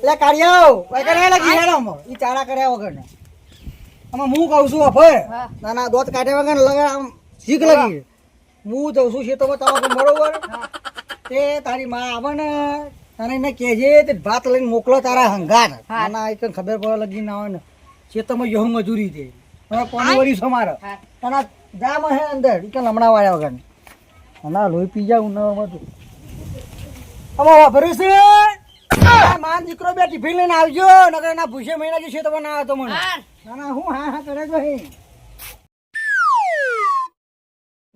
એટલે કાઢ્યો વગર લાગી હેડો ઈ ચાળા કર્યા વગર ને આમાં હું કહું છું અફર ના ના દોત કાઢ્યા વગર લગા આમ શીખ લગી હું જઉં છું ખેતરમાં તમાકુ બરોબર તે તારી માં આવે ને તને એને કહેજે તે ભાત લઈને મોકલો તારા હંગાર ના એક ખબર પડે લગી ના આવે ને ખેતરમાં યહ મજૂરી છે મને પાણી વળી છે મારે તને જામ હે અંદર ઈ કે હમણાં વાળ્યા વગર ના લોહી પી જાવ ન બધું અમાર વાપર્યું છે માન દીકરો બે ટિફિન લઈને આવજો નકર એના ભૂસે મહિના જે છે તમે ના આવતો મને ના ના હું હા કરે જો હે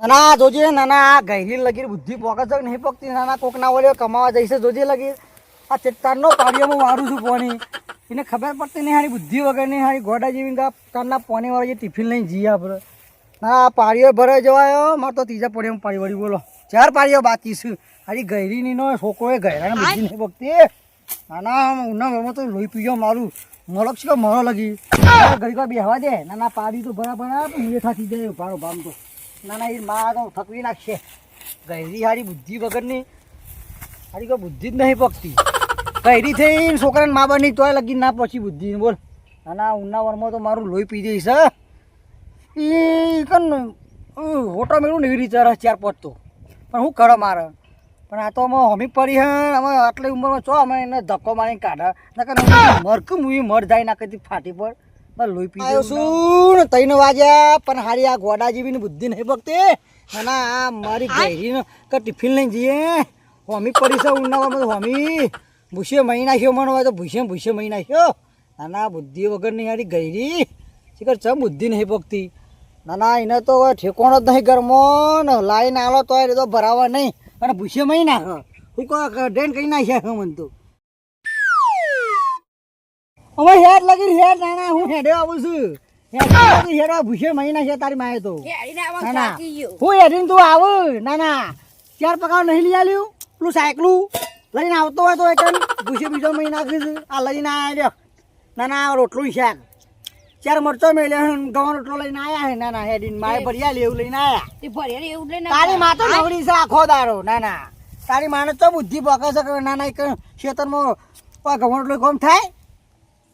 નાના જોજે નાના ગઈરી લગી બુદ્ધિ પોકે છે નહીં પોકતી નાના કોક ના ઓલ્યો કમાવા જઈશે જોજે લગી આ ચેતારનો પાડીઓમાં મારું છું પોની એને ખબર પડતી નહીં હારી બુદ્ધિ વગર નહીં હારી ગોડા જેવી તારના પોની વાળી જે ટિફિન લઈને જઈએ આપણે ના પાડીઓ ભરાઈ જવાયો મારે તો ત્રીજા પોડીઓમાં પાડી વળી બોલો 4 પાડીઓ બાકી છે હારી ગઈરીની નો છોકરો ગયરાને બુદ્ધિ નહીં પોકતી નાના ઉના તો લોહી પીજો મારું મોલક છે મરો લગી ઘડી વાર બેહવા દે નાના પાડી તો બરાબર મુએ થાકી જાય ભારો ભામ તો નાના એ માં તો થકવી નાખશે ગયરી હારી બુદ્ધિ વગરની હારી કોઈ બુદ્ધિ જ નહીં પકતી ગયરી થઈને છોકરાને મા બની તોય લગી ના પહોંચી બુદ્ધિ બોલ નાના ઉનાવરમાં તો મારું લોહી પી જઈશ એ કન હોટો મેળવું ને એવી રીતે 4-5 તો પણ હું કરો મારે પણ આ તો અમે હમી પડી હે અમે આટલી ઉંમરમાં ચો અમે એને ધક્કો મારીને કાઢા નકર મરકું મુવી મર જાય ના કદી ફાટી પડ લોહી પી આવ્યો શું 3 વાગ્યા પણ હારી આ ગોડા જેવીની બુદ્ધિ નહીં પકતી ના આ મારી ગેરીને કે ટિફિન લઈને જઈએ હમી પડી છે ઉનાળામાં હમી ભૂસે મહી નાખ્યો મને હોય તો ભૂસે મહી નાખ્યો નાના બુદ્ધિ વગરની હારી ગેરી શીખર ચમ બુદ્ધિ નહીં પકતી નાના એને તો ઠેકોણો જ નહીં ગરમો ને લાઈને આલો તો એ તો ભરાવા નહીં અને ભૂસે મહી નાખ હું ડેન કઈ નાખ્યા મને તો અમે હેડ લગી હેડ નાના હું હેડે આવું છું હેડ ભૂસે મહિના છે તારી માએ તો નાના હું હેડીને તું આવ નાના 4 પગાર નહીં લઈ આલ્યું પેલું સાયકલું લઈને આવતો હોય તો એકન ભૂસે બીજો મહિના નાખીશ આ લઈને આવ્યા નાના રોટલું શાક 4 મરચો મેલ્યો ગવાનો રોટલો લઈને આવ્યા હે નાના હેડીને માએ ભરિયા લેવું લઈને આવ્યા તારી માં તો નવડી છે આખો દારો નાના તારી માને તો બુદ્ધિ પકે છે નાના એક ખેતરમાં ગવાનો રોટલો કોમ થાય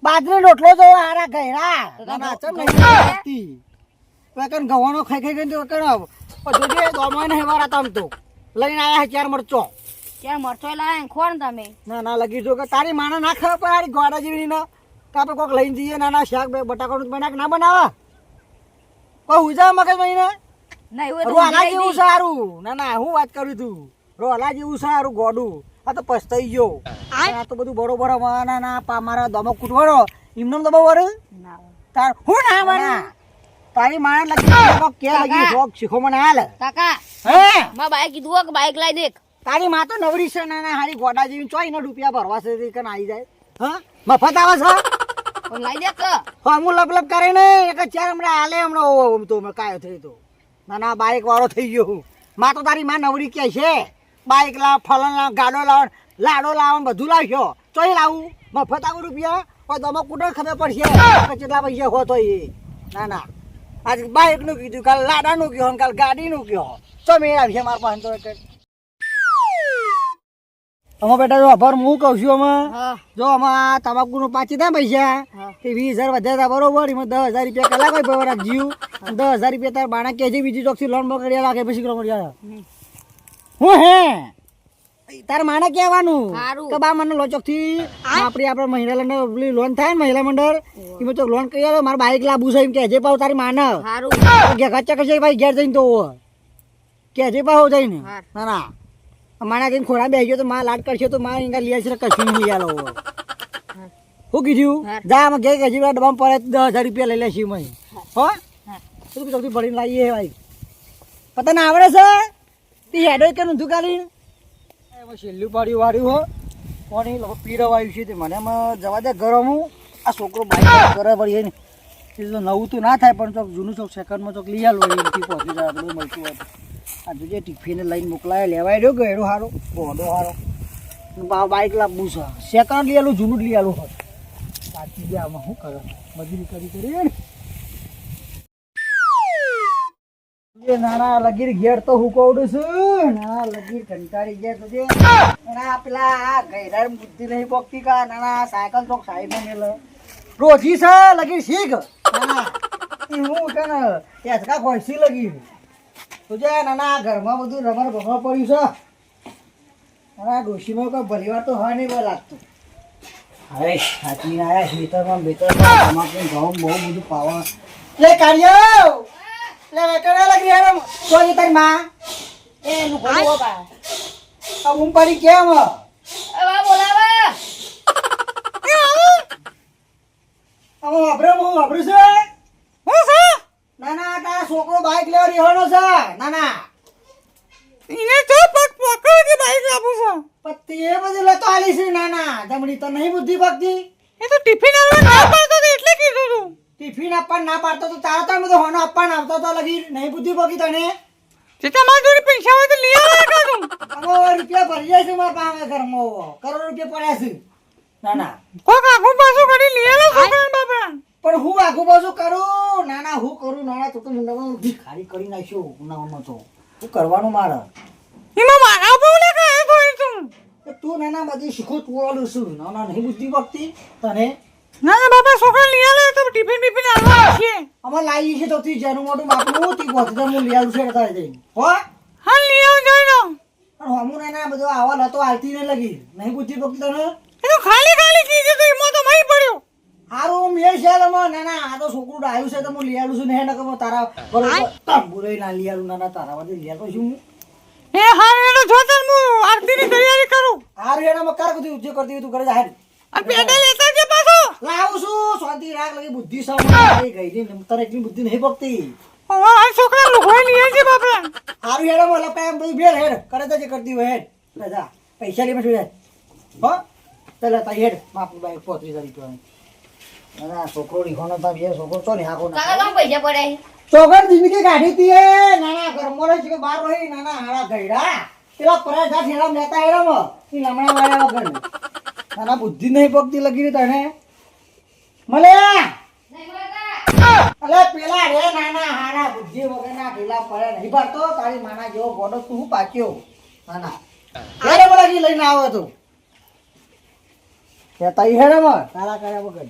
બાજરી રોટલો જો હારા ગયરા ના ચમ નહીં વેકન ગવાનો ખાઈ ખાઈ ગઈ વેકન જોજે દોમાં નહીં વારા તમ તો લઈને આયા 4 મરચો લાયા ખોણ તમે ના ના લગી જો કે તારી માને ના ખાવ પણ આરી ગોડા જેવી ન કાપે કોક લઈને જઈએ નાના શાક બે બટાકાનું બનાક ના બનાવા કોઈ ઉજા મગજ મહિને નહીં રોલા જેવું સારું ના ના હું વાત કરું તું રોલા જેવું સારું ગોડું આ તો પસ્તાઈ ગયો આ તો બધું બરોબર ના ના મારા દમક કૂટવાનો એમને તો બહુ વરે તાર હું ના બના તારી માણ લગી કે લગી શોક શીખો મને હાલ કાકા હે માં બાઈક કીધું કે બાઈક લાઈ દેખ તારી માં તો નવરી છે ના ના હારી ગોડા જેવી ચોઈ ના રૂપિયા ભરવા છે કે આવી જાય હા મફત આવે છે લાઈ દે કે હા હું લપ કરે ને એક 4 હમણાં હાલે હમણાં તો કાયો થઈ તો ના ના બાઈક વાળો થઈ ગયો માં તો તારી માં નવરી કે છે બાઈક લાવ ફલન લાવ ગાડો લાવ લાડો લાવ બધું લાવ્યો ચોઈ લાવું મફત આવું રૂપિયા કોઈ દમક કુટર ખબર પડશે કેટલા પૈસા હો તો એ ના ના આજ બાઈક નું કીધું કાલ લાડા નું કયો કાલ ગાડી નું કયો તો મેં આવશે મારા પાસે તો અમે બેટા જો અભર હું કહું છું અમે જો આમાં તમાકુ નું પાછી થાય પૈસા તે 20,000 વધ્યા બરોબર એમાં 10,000 રૂપિયા કલાક હોય બરાબર રાખજો 10,000 રૂપિયા તાર બાણા કે છે બીજી ચોકથી લોન પકડી રાખે પછી કરો મળ્યા હું હે તાર માને કહેવાનું કે બા મને લોચક થી આપણે મહિલા લોન થાય ને મહિલા મંડળ એમાં તો લોન કરી આલો મારે બાઈક લાવવું છે એમ કે જે પાવ તારી માને ગચ્ચા કશે ભાઈ ઘેર જઈને તો કે જે પાવ જઈને ના ના મારા જઈને ખોડા બેસી ગયો તો માં લાડ કરશે તો માં અહીંયા લઈ આવશે કશું નહીં લઈ આલો શું કીધું જા અમે ઘેર કહેજી ડબ્બા પડે 10,000 રૂપિયા લઈ લેશી મેં હો શું ચોથી ભરીને લાવીએ ભાઈ પતા ના આવડે છે તે હેડો કે ઊંધું કાઢી એમાં છેલ્લું પાડ્યું વાળ્યું હો કોની લોકો પીરવાયું છે તે મને એમાં જવા દે ગરમ હું આ છોકરો બાઈક કરે પડીએ ને એ તો નવું તો ના થાય પણ ચોક જૂનું ચોક સેકન્ડમાં ચોક લઈ આલો એમથી પહોંચી જાય બધું મળતું હોય આ જોજે ટિફિને લઈને મોકલાય લેવાય રહ્યો ગયો સારો ગોડો સારો બાઈક લાવવું છે સેકન્ડ લઈ આલું જૂનું જ લઈ આલું હોય સાચી ગયા આમાં શું કરે મજૂરી કરી ને એ નાના લગીર ઘેર તો હું કહું છું નાના લગીર કંટાળી ગયા તો જે નાના પેલા ગૈરાર બુદ્ધિ નહીં પોકતી કા નાના સાયકલ તો સાઈડ માં મેલે રોજી છે લગીર શીખ નાના હું છે ને એસકા ખોસી લગી તો જે નાના ઘરમાં બધું રમર ભમર પડ્યું છે નાના ડોશીમાં કોઈ ભલીવાર તો હોય નહીં બહુ લાગતું હવે સાચી આયા ખેતરમાં બેતરમાં તમાકુ ઘઉં બહુ બધું પાવા લે કાર્યો લે વેટરા લગી હેમ સોજી તારી માં એ નું ગોળો બા આ ઉમ પડી કેમ એ વા બોલાવા એ આવો આબરે મો આબરે છે હું છે નાના તા છોકરો બાઈક લેવા રેવાનો છે નાના ઇને તો પગ પકડી બાઈક લાવું છે પત્તી એ બધું લેતો આલી છે નાના જમડી તો નહીં બુદ્ધિ ભક્તિ એ તો ટિફિન આલવા ના પાડતો તો એટલે કીધું તું ટિફિન આપવા ના પાડતો તો તારો તો બધો હોનો આપવા આવતો તો લગી નહીં બુદ્ધિ ભક્તિ તને જે તમારી જોડે પૈસા હોય તો લઈ આવા કાઢું અમો રૂપિયા ભરી જાય છે મારા પાસે ઘરમાં કરોડ રૂપિયા પડ્યા છે નાના કોક આગુ પાછું કરી લઈ આલો છોકરા બાપા પણ હું આગુ પાછું કરું નાના હું કરું નાના તો મુંડામાં ભિખારી કરી નાખ્યો ઉનામાં તો શું કરવાનું મારે એમાં મારા બોલે કાય કોઈ તું નાના બધી શીખો તું ઓલું છું નાના નહીં બુદ્ધિ ભક્તિ તને ના બાપા છોકરા લઈ આલે તો ટિફિન બિફિન આલવા છે અમાર લાવી છે તો તી જેનું મોટું માપનું તી ગોધર હું લઈ આલું છે તારે જઈને હો હા લઈ આવ જોઈનો પણ હમુ નાના બધો આવા લતો આલતી ને લગી નહીં બુદ્ધિ ભક્તિ તને એ તો ખાલી ખાલી કીધું તો એમાં તો મહી પડ્યો હારું મેં શેલમાં નાના આ તો છોકરું ડાયું છે તો હું લઈ આલું છું ને નકર તારા બરોબર તંબુરે ના લઈ આલું નાના તારા વાદે લઈ આલો છું એ હાર એનો જોતન હું આરતીની તૈયારી કરું હાર એનામાં કર બધું જે કરતી તું કરે જા હાર આ પેડા લેતા જે પાછો લાવું છું શાંતિ રાખ લગી બુદ્ધિ સામે ગઈ ગઈ તને એટલી બુદ્ધિ નહીં પકતી ઓ આ છોકરા લોકોય લઈ આવજે બાપા હાર એનામાં લપાય બધું બેર હેડ કરે તો જે કરતી હોય હેડ લે જા પૈસા લે બેઠો હો પેલા તા હેડ બાપ બાઈક પોતરી જરી તો ના છોકરો રીખોનો તા બે છોકરો તો ને હાકો ના કાકા પૈસા પડે છોકર જિંદગી કાઢી તી એ નાના ઘરમોરે છે કે બહાર રહી નાના હાડા ગઈડા પેલા પરા જા ઠેલા લેતા હેરામ ઈ લમણા વાળા વગર નાના બુદ્ધિ નહીં પકતી લગી તને મલે અલે પેલા રે નાના હાડા બુદ્ધિ વગરના ઢીલા પડે નહીં ભરતો તારી માના જેવો ગોડો તું પાક્યો નાના ક્યારે બોલાજી લઈને આવો તું કે તઈ હેરામ તારા કર્યા વગર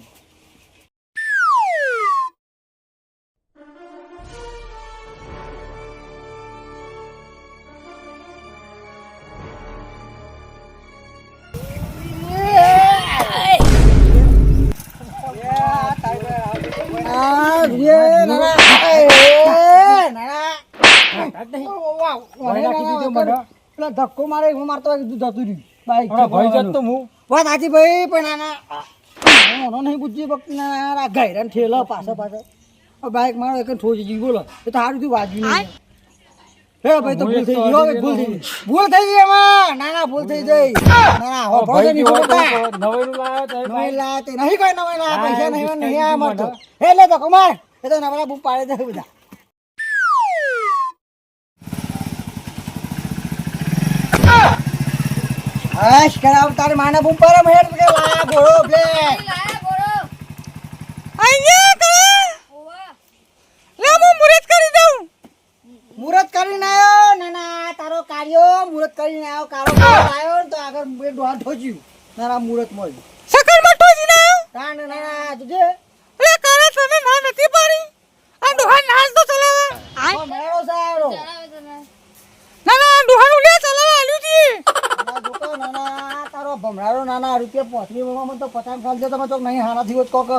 ધક્કો મારે હું મારતો જતું રહ્યું વાત સાચી ભાઈ પણ નાના નહીં બુદ્ધિ ભક્તિ ના ઘેરા ઠેલો પાછો પાછો બાઈક મારો એક ઠોજી ગઈ બોલો એ તો સારું થયું વાગ્યું નહીં હે ભાઈ તો ભૂલ થઈ ગઈ ભૂલ થઈ ગઈ એમાં નાના ભૂલ થઈ ગઈ નાના હો ભોજન ની બોલતા નવેલું લાયા તે નહીં કોઈ નવેલું લાયા પૈસા નહીં આ મળતો હે લે તો કુમાર એ તો નવરા બૂમ પાડે દે બધા હશ કરાવ તારે માને બૂમ પાડે મેર કે લાયા ઘોડો લે લાયા ઘોડો અહીંયા કરે ઓવા લે હું મુરત કરી દઉં મુરત કરીને આવ્યો નાના તારો કાર્યો મુરત કરીને આવ્યો કાળો આવ્યો તો આગળ બે ડોહા ઠોચ્યું નાના મુરત મળ્યું સકર માં ઠોચીને આવ્યો ના નાના તુજે લે કરે તને ના નથી પાડી આ ડોહા નાલ તો ચલાવા આ મેળો સારો નાના ડોહા નું લે ચલાવા આલ્યું તી નાના જોકો નાના તારો ભમરારો નાના રૂપિયા પોથરી માં તો 50 ખાલ દે તમે તો નહીં હાના થી કોક